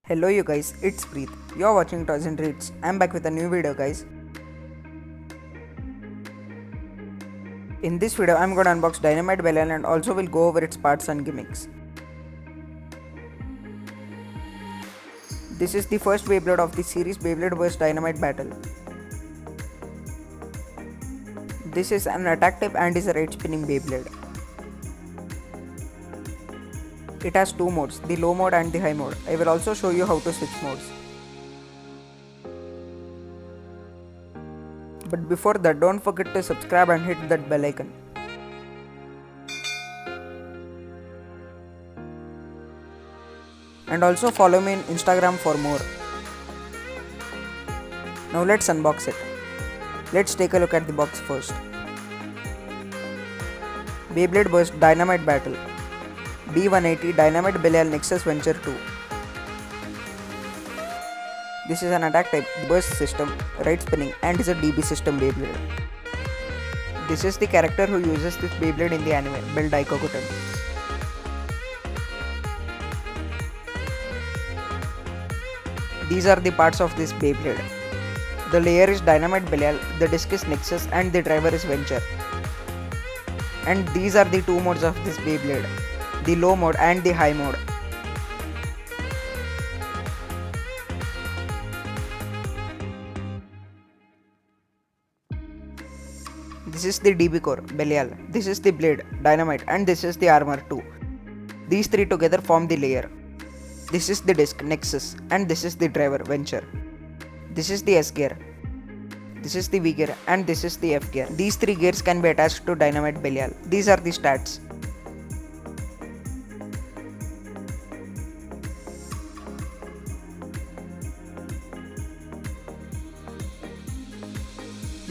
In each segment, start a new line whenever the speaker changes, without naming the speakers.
Hello you guys, it's Preet. You're watching Toys and Treats. I'm back with a new video guys. In this video I'm gonna unbox Dynamite Belial and also will go over its parts and gimmicks. This is the first Beyblade of the series Beyblade vs Dynamite Battle. This is an attack type and is a right spinning Beyblade. It has two modes, the low mode and the high mode. I will also show you how to switch modes. But before that, don't forget to subscribe and hit that bell icon. And also follow me on Instagram for more. Now let's unbox it. Let's take a look at the box first. Beyblade Burst Dynamite Battle D180 Dynamite Belial Nexus Venture 2. This is an attack type, burst system, right spinning and is a DB system Beyblade. This is the character who uses this Beyblade in the anime, Bell Daikokuten. These are the parts of this Beyblade. The layer is Dynamite Belial, the disc is Nexus and the driver is Venture. And these are the two modes of this Beyblade, the low mode and the high mode. This is the DB core, Belial, this is the blade, Dynamite and this is the armor 2. These three together form the layer. This is the disc, Nexus, and this is the driver, Venture. This is the S gear. This is the V gear and this is the F gear. These three gears can be attached to Dynamite Belial. These are the stats.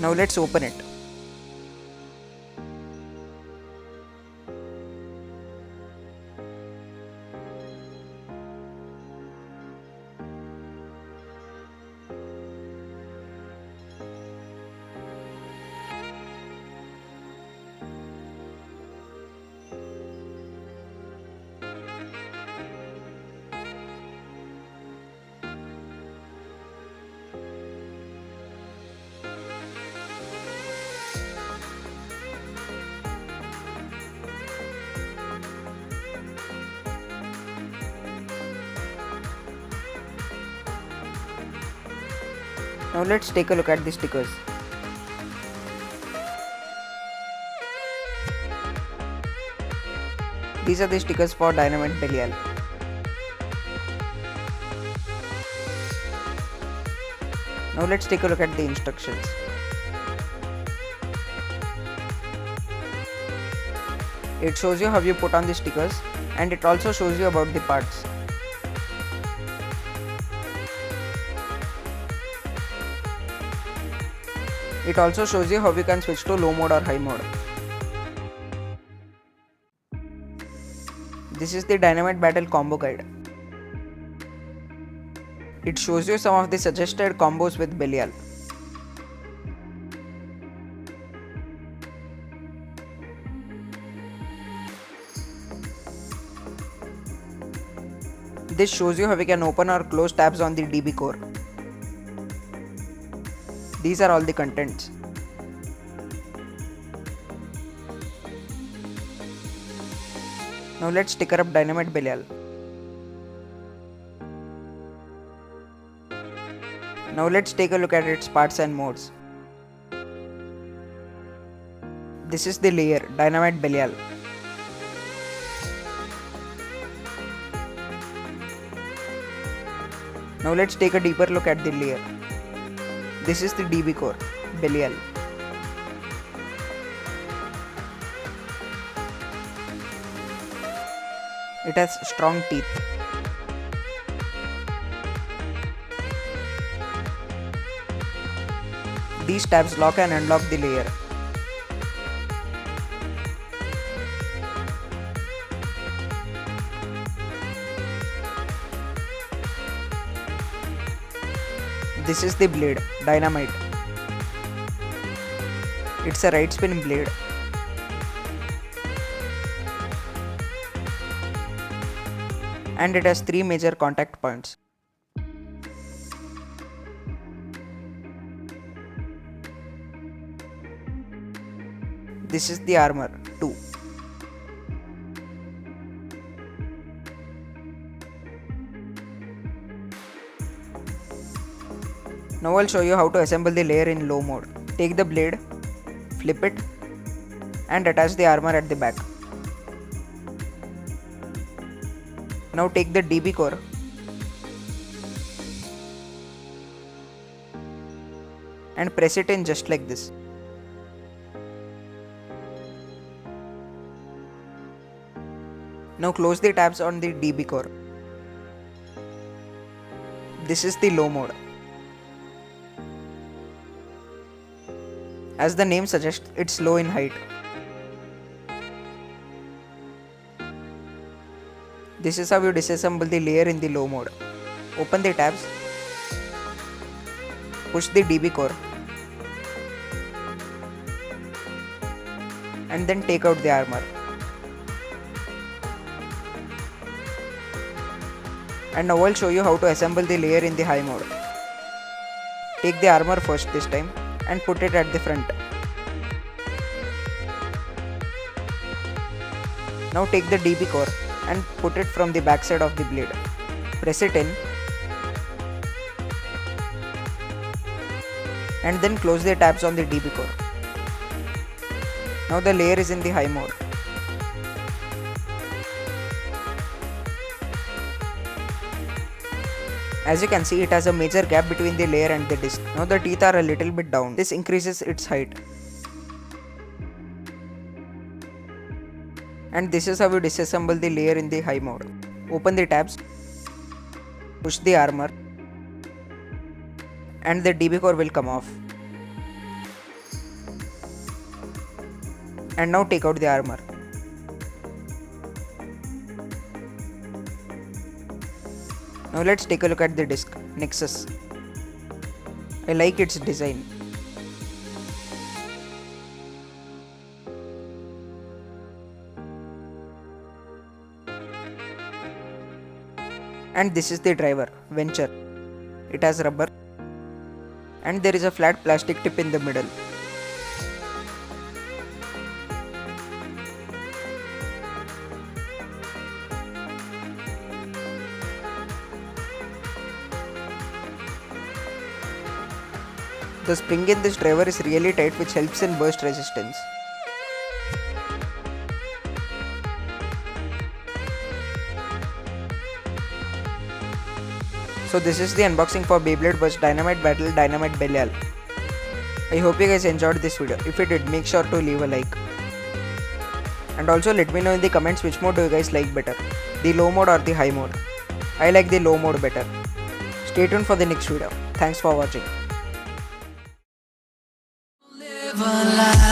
Now let's open it. Now let's take a look at the stickers. These are the stickers for Dynamite Belial. Now let's take a look at the instructions. It shows you how you put on the stickers and it also shows you about the parts. It also shows you how you can switch to low mode or high mode. This is the Dynamite Battle Combo Guide. It shows you some of the suggested combos with Belial. This shows you how we can open or close tabs on the DB core. These are all the contents. Now let's sticker up Dynamite Belial. Now let's take a look at its parts and modes. This is the layer, Dynamite Belial. Now let's take a deeper look at the layer. This is the DB core, Belial. It has strong teeth. These tabs lock and unlock the layer. This is the blade, Dynamite. It's a right spin blade. and it has 3 major contact points. This is the armor 2. Now I'll show you how to assemble the layer in low mode. Take the blade, flip it, and attach the armor at the back. Now take the DB core and press it in just like this. Now close the tabs on the DB core. This is the low mode. As the name suggests, it's low in height. This is how you disassemble the layer in the low mode. Open the tabs, push the DB core, and then take out the armor. And now I'll show you how to assemble the layer in the high mode. Take the armor first this time and put it at the front. Now take the DB core and put it from the back side of the blade. Press it in and then close the tabs on the DB core. Now the layer is in the high mode. As you can see, it has a major gap between the layer and the disc. Now the teeth are a little bit down. This increases its height. And this is how you disassemble the layer in the high mode. Open the tabs, push the armor, and the DB core will come off. And now take out the armor. Now let's take a look at the disc, Nexus. I like its design. And this is the driver, Venture. It has rubber and there is a flat plastic tip in the middle. The spring in this driver is really tight, which helps in burst resistance. So this is the unboxing for Beyblade Burst Dynamite Battle Dynamite Belial. I hope you guys enjoyed this video. If you did, make sure to leave a like. And also let me know in the comments which mode do you guys like better, the low mode or the high mode. I like the low mode better. Stay tuned for the next video. Thanks for watching.
Live a life.